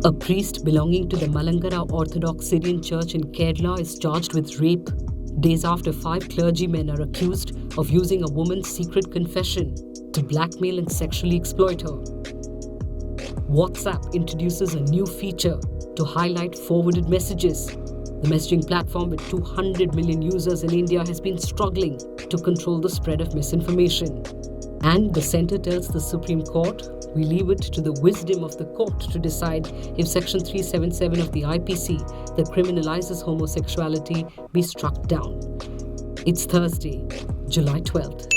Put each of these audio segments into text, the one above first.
A priest belonging to the Malankara Orthodox Syrian Church in Kerala is charged with rape, days after 5 clergymen are accused of using a woman's secret confession to blackmail and sexually exploit her. WhatsApp introduces a new feature to highlight forwarded messages. The messaging platform with 200 million users in India has been struggling to control the spread of misinformation. And the centre tells the Supreme Court, we leave it to the wisdom of the court to decide if Section 377 of the IPC that criminalizes homosexuality be struck down. It's Thursday, July 12th.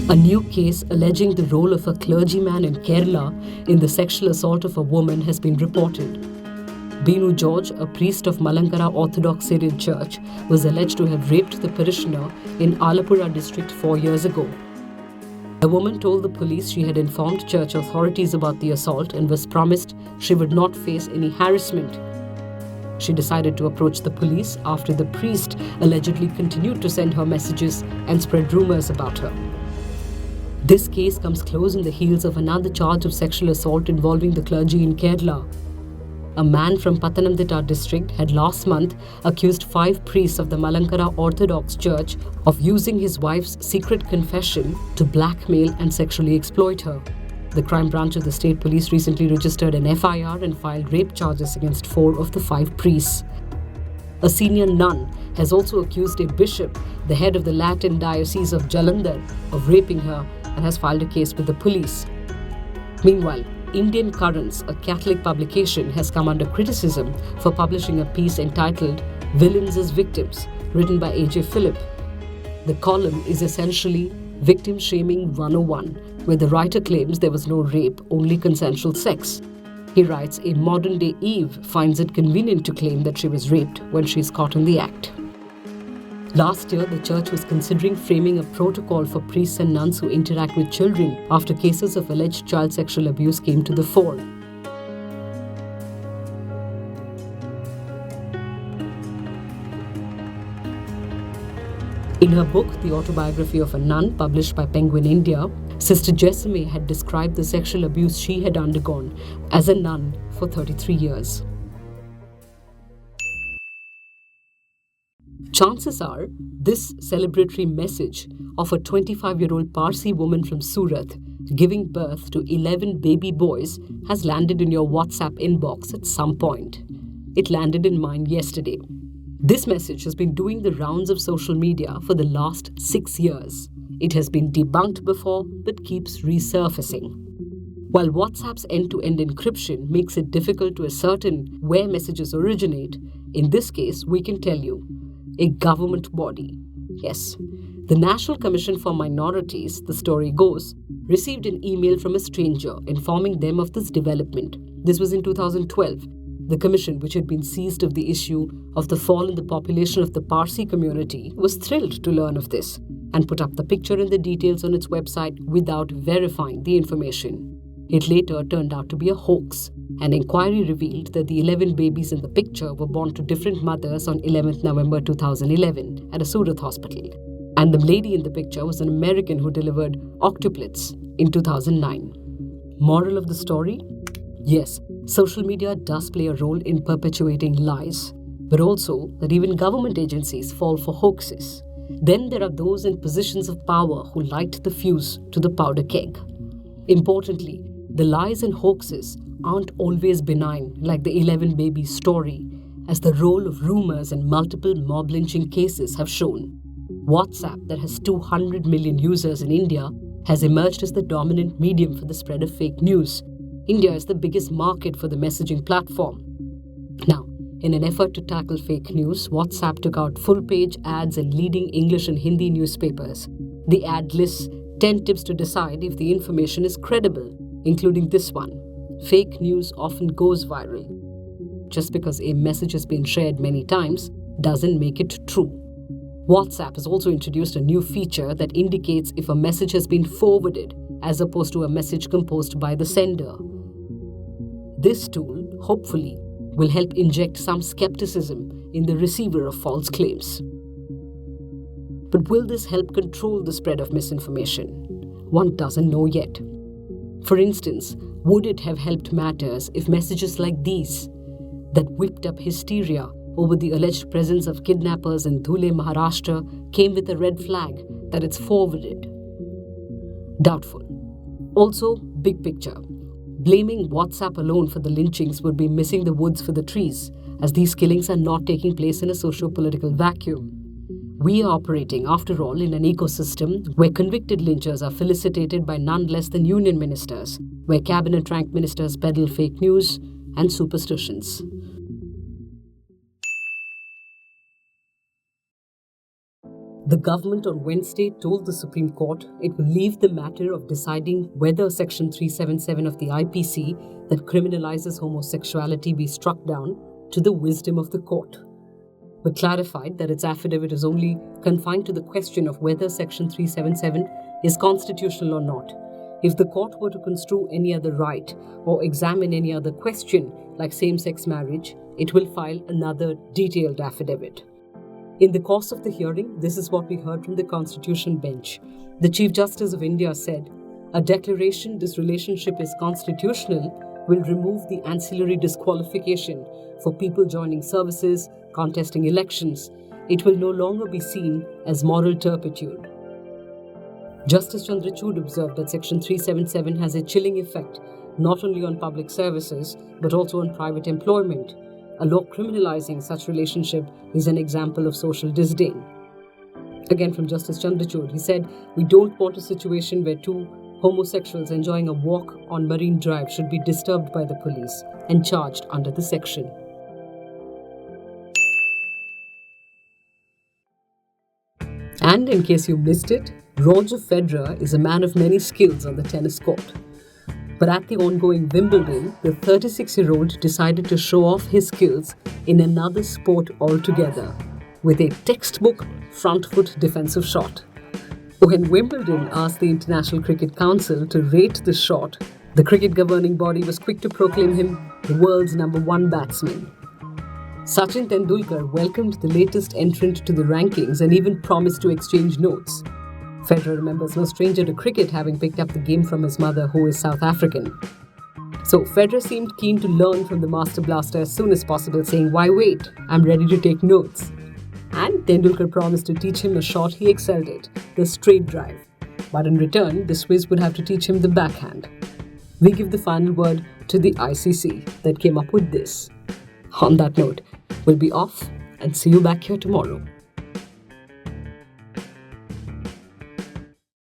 A new case alleging the role of a clergyman in Kerala in the sexual assault of a woman has been reported. Binu George, a priest of Malankara Orthodox Syrian Church, was alleged to have raped the parishioner in Alappuzha district 4 years ago. The woman told the police she had informed church authorities about the assault and was promised she would not face any harassment. She decided to approach the police after the priest allegedly continued to send her messages and spread rumors about her. This case comes close on the heels of another charge of sexual assault involving the clergy in Kerala. A man from Pathanamthitta district had last month accused 5 priests of the Malankara Orthodox Church of using his wife's secret confession to blackmail and sexually exploit her. The crime branch of the state police recently registered an FIR and filed rape charges against 4 of the 5 priests. A senior nun has also accused a bishop, the head of the Latin Diocese of Jalandhar, of raping her and has filed a case with the police. Meanwhile, Indian Currents, a Catholic publication, has come under criticism for publishing a piece entitled Villains as Victims, written by A.J. Philip. The column is essentially Victim Shaming 101, where the writer claims there was no rape, only consensual sex. He writes, a modern-day Eve finds it convenient to claim that she was raped when she is caught in the act. Last year, the church was considering framing a protocol for priests and nuns who interact with children after cases of alleged child sexual abuse came to the fore. In her book, The Autobiography of a Nun, published by Penguin India, Sister Jessime had described the sexual abuse she had undergone as a nun for 33 years. Chances are, this celebratory message of a 25-year-old Parsi woman from Surat giving birth to 11 baby boys has landed in your WhatsApp inbox at some point. It landed in mine yesterday. This message has been doing the rounds of social media for the last 6 years. It has been debunked before, but keeps resurfacing. While WhatsApp's end-to-end encryption makes it difficult to ascertain where messages originate, in this case, we can tell you. A government body. Yes, the National Commission for Minorities, the story goes, received an email from a stranger informing them of this development. This was in 2012. The commission, which had been seized of the issue of the fall in the population of the Parsi community, was thrilled to learn of this and put up the picture and the details on its website without verifying the information. It later turned out to be a hoax. An inquiry revealed that the 11 babies in the picture were born to different mothers on 11th November 2011 at a Surat hospital. And the lady in the picture was an American who delivered octuplets in 2009. Moral of the story? Yes, social media does play a role in perpetuating lies, but also that even government agencies fall for hoaxes. Then there are those in positions of power who light the fuse to the powder keg. Importantly, the lies and hoaxes aren't always benign like the 11 babies story, as the role of rumors and multiple mob lynching cases have shown. WhatsApp, that has 200 million users in India, has emerged as the dominant medium for the spread of fake news. India is the biggest market for the messaging platform. Now, in an effort to tackle fake news, WhatsApp took out full-page ads in leading English and Hindi newspapers. The ad lists 10 tips to decide if the information is credible, including this one. Fake news often goes viral. Just because a message has been shared many times doesn't make it true. WhatsApp has also introduced a new feature that indicates if a message has been forwarded as opposed to a message composed by the sender. This tool, hopefully, will help inject some skepticism in the receiver of false claims. But will this help control the spread of misinformation? One doesn't know yet. For instance, would it have helped matters if messages like these, that whipped up hysteria over the alleged presence of kidnappers in Dhule, Maharashtra, came with a red flag that it's forwarded? Doubtful. Also, big picture. Blaming WhatsApp alone for the lynchings would be missing the woods for the trees, as these killings are not taking place in a socio-political vacuum. We are operating, after all, in an ecosystem where convicted lynchers are felicitated by none less than union ministers, where cabinet-ranked ministers peddle fake news and superstitions. The government on Wednesday told the Supreme Court it will leave the matter of deciding whether Section 377 of the IPC that criminalizes homosexuality be struck down to the wisdom of the court, but clarified that its affidavit is only confined to the question of whether Section 377 is constitutional or not. If the court were to construe any other right or examine any other question, like same-sex marriage, it will file another detailed affidavit. In the course of the hearing, this is what we heard from the Constitution bench. The Chief Justice of India said, "A declaration this relationship is constitutional will remove the ancillary disqualification for people joining services, contesting elections. It will no longer be seen as moral turpitude." Justice Chandrachud observed that Section 377 has a chilling effect not only on public services but also on private employment. A law criminalizing such relationship is an example of social disdain. Again from Justice Chandrachud, he said, "We don't want a situation where two homosexuals enjoying a walk on Marine Drive should be disturbed by the police and charged under the section." And in case you missed it, Roger Federer is a man of many skills on the tennis court. But at the ongoing Wimbledon, the 36-year-old decided to show off his skills in another sport altogether, with a textbook front foot defensive shot. When Wimbledon asked the International Cricket Council to rate the shot, the cricket governing body was quick to proclaim him the world's #1 batsman. Sachin Tendulkar welcomed the latest entrant to the rankings and even promised to exchange notes. Federer remembers no stranger to cricket, having picked up the game from his mother, who is South African. So Federer seemed keen to learn from the Master Blaster as soon as possible, saying, "Why wait? I'm ready to take notes." And Tendulkar promised to teach him a shot he excelled at, the straight drive. But in return, the Swiss would have to teach him the backhand. We give the final word to the ICC that came up with this. On that note, we'll be off and see you back here tomorrow.